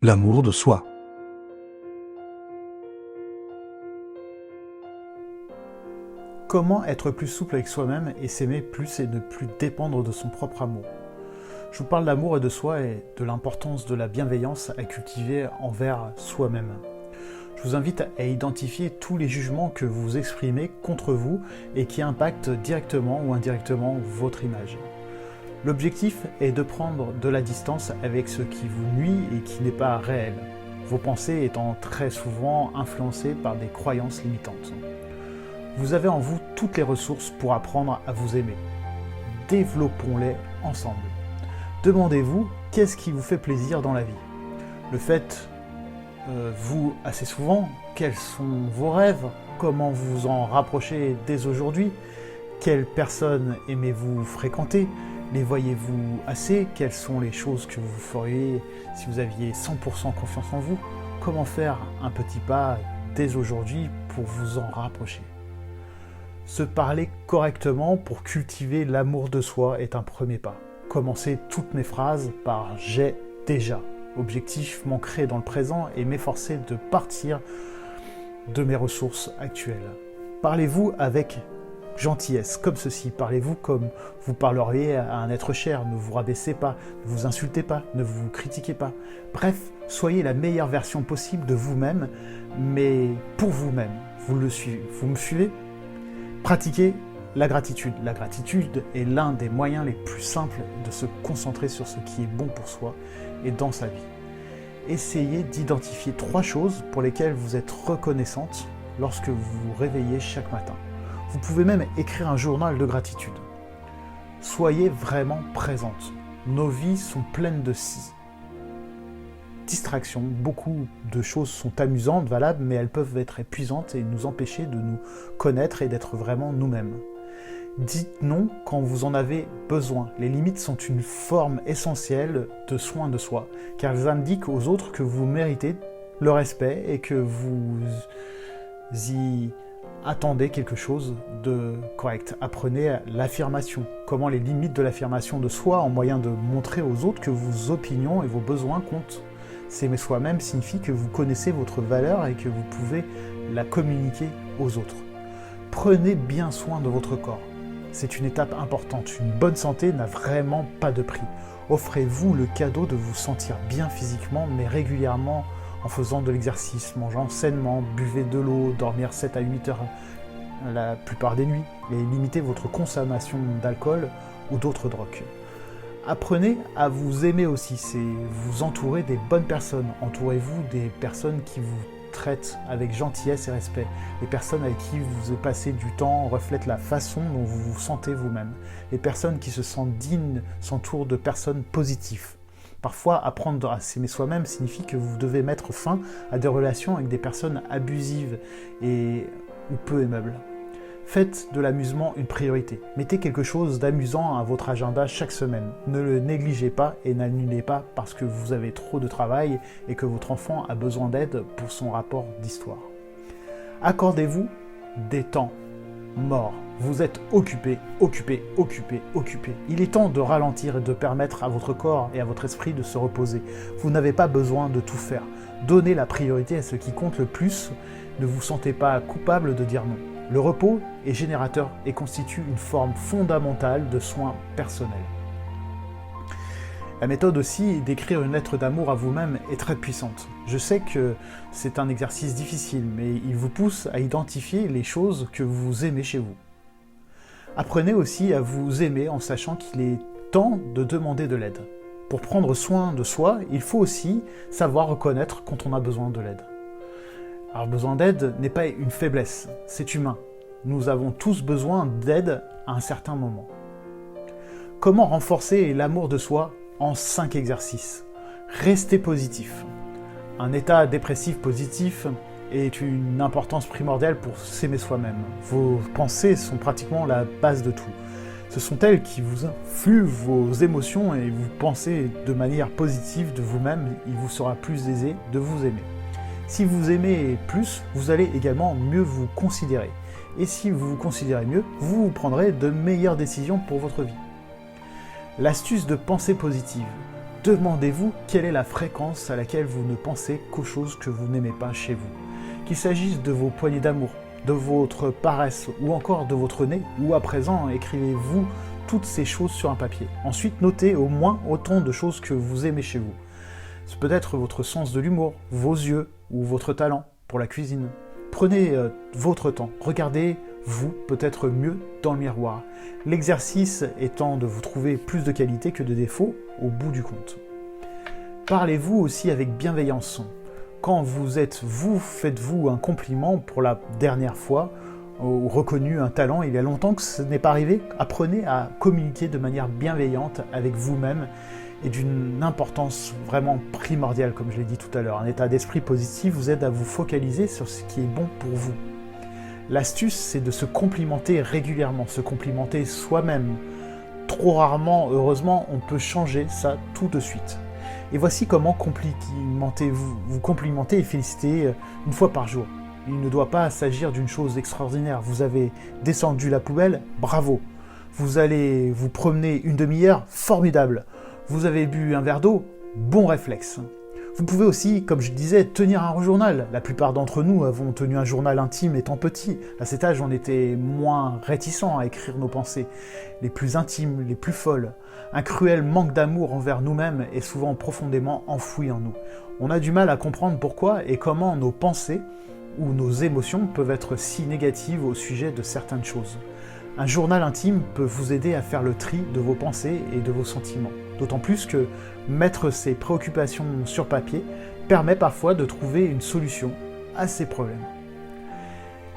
L'amour de soi. Comment être plus souple avec soi-même et s'aimer plus et ne plus dépendre de son propre amour? Je vous parle d'amour et de soi et de l'importance de la bienveillance à cultiver envers soi-même. Je vous invite à identifier tous les jugements que vous exprimez contre vous et qui impactent directement ou indirectement votre image. L'objectif est de prendre de la distance avec ce qui vous nuit et qui n'est pas réel, vos pensées étant très souvent influencées par des croyances limitantes. Vous avez en vous toutes les ressources pour apprendre à vous aimer. Développons-les ensemble. Demandez-vous qu'est-ce qui vous fait plaisir dans la vie. Le fait, vous, assez souvent, quels sont vos rêves, comment vous en rapprochez dès aujourd'hui, quelles personnes aimez-vous fréquenter, les voyez-vous assez, quelles sont les choses que vous feriez si vous aviez 100% confiance en vous, comment faire un petit pas dès aujourd'hui pour vous en rapprocher. Se parler correctement pour cultiver l'amour de soi est un premier pas. Commencez toutes mes phrases par « j'ai déjà ». Objectif m'ancrer dans le présent et m'efforcer de partir de mes ressources actuelles. Parlez-vous avec gentillesse, comme ceci. Parlez-vous comme vous parleriez à un être cher. Ne vous rabaissez pas, ne vous insultez pas, ne vous critiquez pas. Bref, soyez la meilleure version possible de vous-même, mais pour vous-même. Vous me suivez ? Pratiquez la gratitude. La gratitude est l'un des moyens les plus simples de se concentrer sur ce qui est bon pour soi et dans sa vie. Essayez d'identifier 3 choses pour lesquelles vous êtes reconnaissante lorsque vous vous réveillez chaque matin. Vous pouvez même écrire un journal de gratitude. Soyez vraiment présente. Nos vies sont pleines de distractions. Beaucoup de choses sont amusantes, valables, mais elles peuvent être épuisantes et nous empêcher de nous connaître et d'être vraiment nous-mêmes. Dites non quand vous en avez besoin. Les limites sont une forme essentielle de soin de soi, car elles indiquent aux autres que vous méritez le respect et que vous y attendez quelque chose de correct. Apprenez l'affirmation. Comment les limites de l'affirmation de soi en moyen de montrer aux autres que vos opinions et vos besoins comptent. S'aimer soi-même signifie que vous connaissez votre valeur et que vous pouvez la communiquer aux autres. Prenez bien soin de votre corps. C'est une étape importante. Une bonne santé n'a vraiment pas de prix. Offrez-vous le cadeau de vous sentir bien physiquement, mais régulièrement en faisant de l'exercice, mangeant sainement, buvez de l'eau, dormir 7 à 8 heures la plupart des nuits et limitez votre consommation d'alcool ou d'autres drogues. Apprenez à vous aimer aussi, c'est vous entourer des bonnes personnes. Entourez-vous des personnes qui vous traitent avec gentillesse et respect. Les personnes avec qui vous passez du temps reflètent la façon dont vous vous sentez vous-même. Les personnes qui se sentent dignes s'entourent de personnes positives. Parfois, apprendre à s'aimer soi-même signifie que vous devez mettre fin à des relations avec des personnes abusives ou peu aimables. Faites de l'amusement une priorité. Mettez quelque chose d'amusant à votre agenda chaque semaine. Ne le négligez pas et n'annulez pas parce que vous avez trop de travail et que votre enfant a besoin d'aide pour son rapport d'histoire. Accordez-vous des temps morts. Vous êtes occupé. Il est temps de ralentir et de permettre à votre corps et à votre esprit de se reposer. Vous n'avez pas besoin de tout faire. Donnez la priorité à ce qui compte le plus. Ne vous sentez pas coupable de dire non. Le repos est générateur et constitue une forme fondamentale de soins personnels. La méthode aussi d'écrire une lettre d'amour à vous-même est très puissante. Je sais que c'est un exercice difficile, mais il vous pousse à identifier les choses que vous aimez chez vous. Apprenez aussi à vous aimer en sachant qu'il est temps de demander de l'aide. Pour prendre soin de soi, il faut aussi savoir reconnaître quand on a besoin de l'aide. Alors, besoin d'aide n'est pas une faiblesse, c'est humain. Nous avons tous besoin d'aide à un certain moment. Comment renforcer l'amour de soi en 5 exercices? Restez positif. Un état dépressif positif est une importance primordiale pour s'aimer soi-même. Vos pensées sont pratiquement la base de tout. Ce sont elles qui vous influent vos émotions et vous pensez de manière positive de vous-même, il vous sera plus aisé de vous aimer. Si vous aimez plus, vous allez également mieux vous considérer. Et si vous vous considérez mieux, vous prendrez de meilleures décisions pour votre vie. L'astuce de pensée positive. Demandez-vous quelle est la fréquence à laquelle vous ne pensez qu'aux choses que vous n'aimez pas chez vous. Qu'il s'agisse de vos poignées d'amour, de votre paresse ou encore de votre nez, ou à présent écrivez-vous toutes ces choses sur un papier. Ensuite, notez au moins autant de choses que vous aimez chez vous. C'est peut-être votre sens de l'humour, vos yeux ou votre talent pour la cuisine. Prenez votre temps, regardez-vous peut-être mieux dans le miroir. L'exercice étant de vous trouver plus de qualités que de défauts au bout du compte. Parlez-vous aussi avec bienveillance. Quand vous êtes vous, faites-vous un compliment pour la dernière fois ou reconnu un talent il y a longtemps que ce n'est pas arrivé. Apprenez à communiquer de manière bienveillante avec vous-même et d'une importance vraiment primordiale, comme je l'ai dit tout à l'heure. Un état d'esprit positif vous aide à vous focaliser sur ce qui est bon pour vous. L'astuce, c'est de se complimenter régulièrement, se complimenter soi-même. Trop rarement, heureusement, on peut changer ça tout de suite. Et voici comment vous complimentez et féliciter une fois par jour. Il ne doit pas s'agir d'une chose extraordinaire. Vous avez descendu la poubelle, bravo. Vous allez vous promener une demi-heure, formidable. Vous avez bu un verre d'eau, bon réflexe. Vous pouvez aussi, comme je disais, tenir un journal. La plupart d'entre nous avons tenu un journal intime étant petits. À cet âge, on était moins réticents à écrire nos pensées, les plus intimes, les plus folles. Un cruel manque d'amour envers nous-mêmes est souvent profondément enfoui en nous. On a du mal à comprendre pourquoi et comment nos pensées ou nos émotions peuvent être si négatives au sujet de certaines choses. Un journal intime peut vous aider à faire le tri de vos pensées et de vos sentiments. D'autant plus que mettre ses préoccupations sur papier permet parfois de trouver une solution à ces problèmes.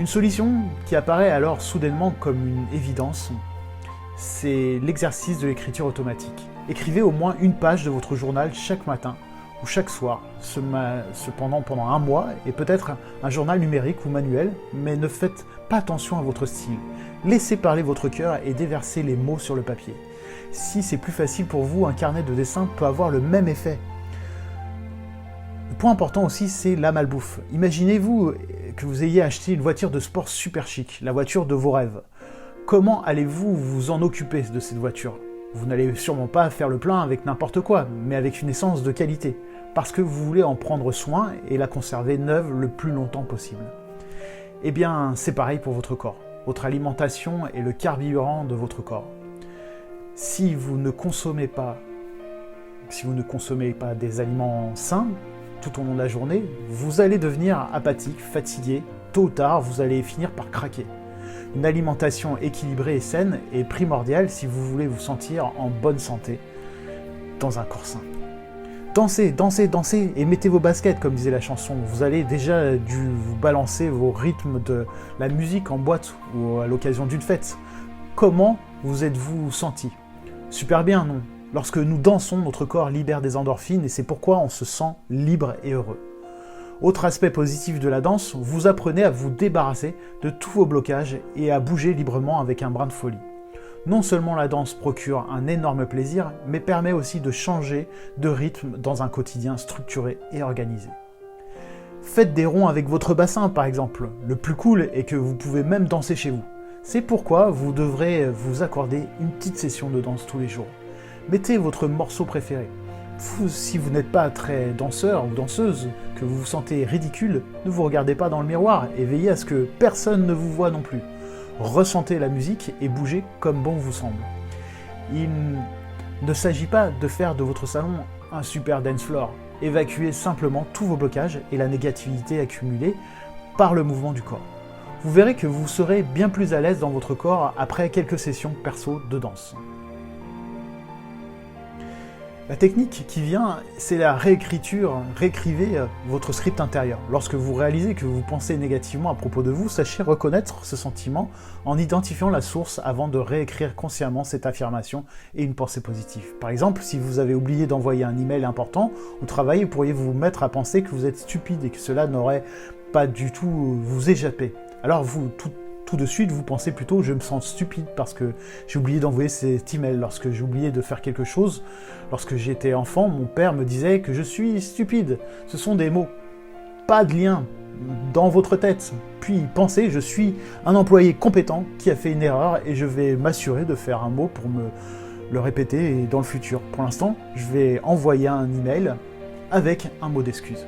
Une solution qui apparaît alors soudainement comme une évidence, c'est l'exercice de l'écriture automatique. Écrivez au moins une page de votre journal chaque matin ou chaque soir, cependant pendant un mois, et peut-être un journal numérique ou manuel, mais ne faites pas attention à votre style. Laissez parler votre cœur et déversez les mots sur le papier. Si c'est plus facile pour vous, un carnet de dessin peut avoir le même effet. Le point important aussi, c'est la malbouffe. Imaginez-vous que vous ayez acheté une voiture de sport super chic, la voiture de vos rêves. Comment allez-vous vous en occuper de cette voiture ? Vous n'allez sûrement pas faire le plein avec n'importe quoi, mais avec une essence de qualité, parce que vous voulez en prendre soin et la conserver neuve le plus longtemps possible. Eh bien, c'est pareil pour votre corps. Votre alimentation est le carburant de votre corps. Si vous ne consommez pas des aliments sains tout au long de la journée, vous allez devenir apathique, fatigué. Tôt ou tard, vous allez finir par craquer. Une alimentation équilibrée et saine est primordiale si vous voulez vous sentir en bonne santé dans un corps sain. Dansez, dansez, dansez et mettez vos baskets, comme disait la chanson. Vous allez déjà dû vous balancer vos rythmes de la musique en boîte ou à l'occasion d'une fête. Comment vous êtes-vous senti ? Super bien, non ? Lorsque nous dansons, notre corps libère des endorphines et c'est pourquoi on se sent libre et heureux. Autre aspect positif de la danse, vous apprenez à vous débarrasser de tous vos blocages et à bouger librement avec un brin de folie. Non seulement la danse procure un énorme plaisir, mais permet aussi de changer de rythme dans un quotidien structuré et organisé. Faites des ronds avec votre bassin par exemple. Le plus cool est que vous pouvez même danser chez vous. C'est pourquoi vous devrez vous accorder une petite session de danse tous les jours. Mettez votre morceau préféré. Si vous n'êtes pas très danseur ou danseuse, que vous vous sentez ridicule, ne vous regardez pas dans le miroir et veillez à ce que personne ne vous voie non plus. Ressentez la musique et bougez comme bon vous semble. Il ne s'agit pas de faire de votre salon un super dance floor. Évacuez simplement tous vos blocages et la négativité accumulée par le mouvement du corps. Vous verrez que vous serez bien plus à l'aise dans votre corps après quelques sessions perso de danse. La technique qui vient, c'est la réécriture. Réécrivez votre script intérieur. Lorsque vous réalisez que vous pensez négativement à propos de vous, sachez reconnaître ce sentiment en identifiant la source avant de réécrire consciemment cette affirmation et une pensée positive. Par exemple, si vous avez oublié d'envoyer un email important au travail, vous pourriez vous mettre à penser que vous êtes stupide et que cela n'aurait pas du tout vous échappé. Alors vous, tout de suite, vous pensez plutôt « je me sens stupide parce que j'ai oublié d'envoyer cet email ». Lorsque j'ai oublié de faire quelque chose, lorsque j'étais enfant, mon père me disait que je suis stupide. Ce sont des mots, pas de lien dans votre tête. Puis pensez « je suis un employé compétent qui a fait une erreur et je vais m'assurer de faire un mot pour me le répéter dans le futur. Pour l'instant, je vais envoyer un email avec un mot d'excuse.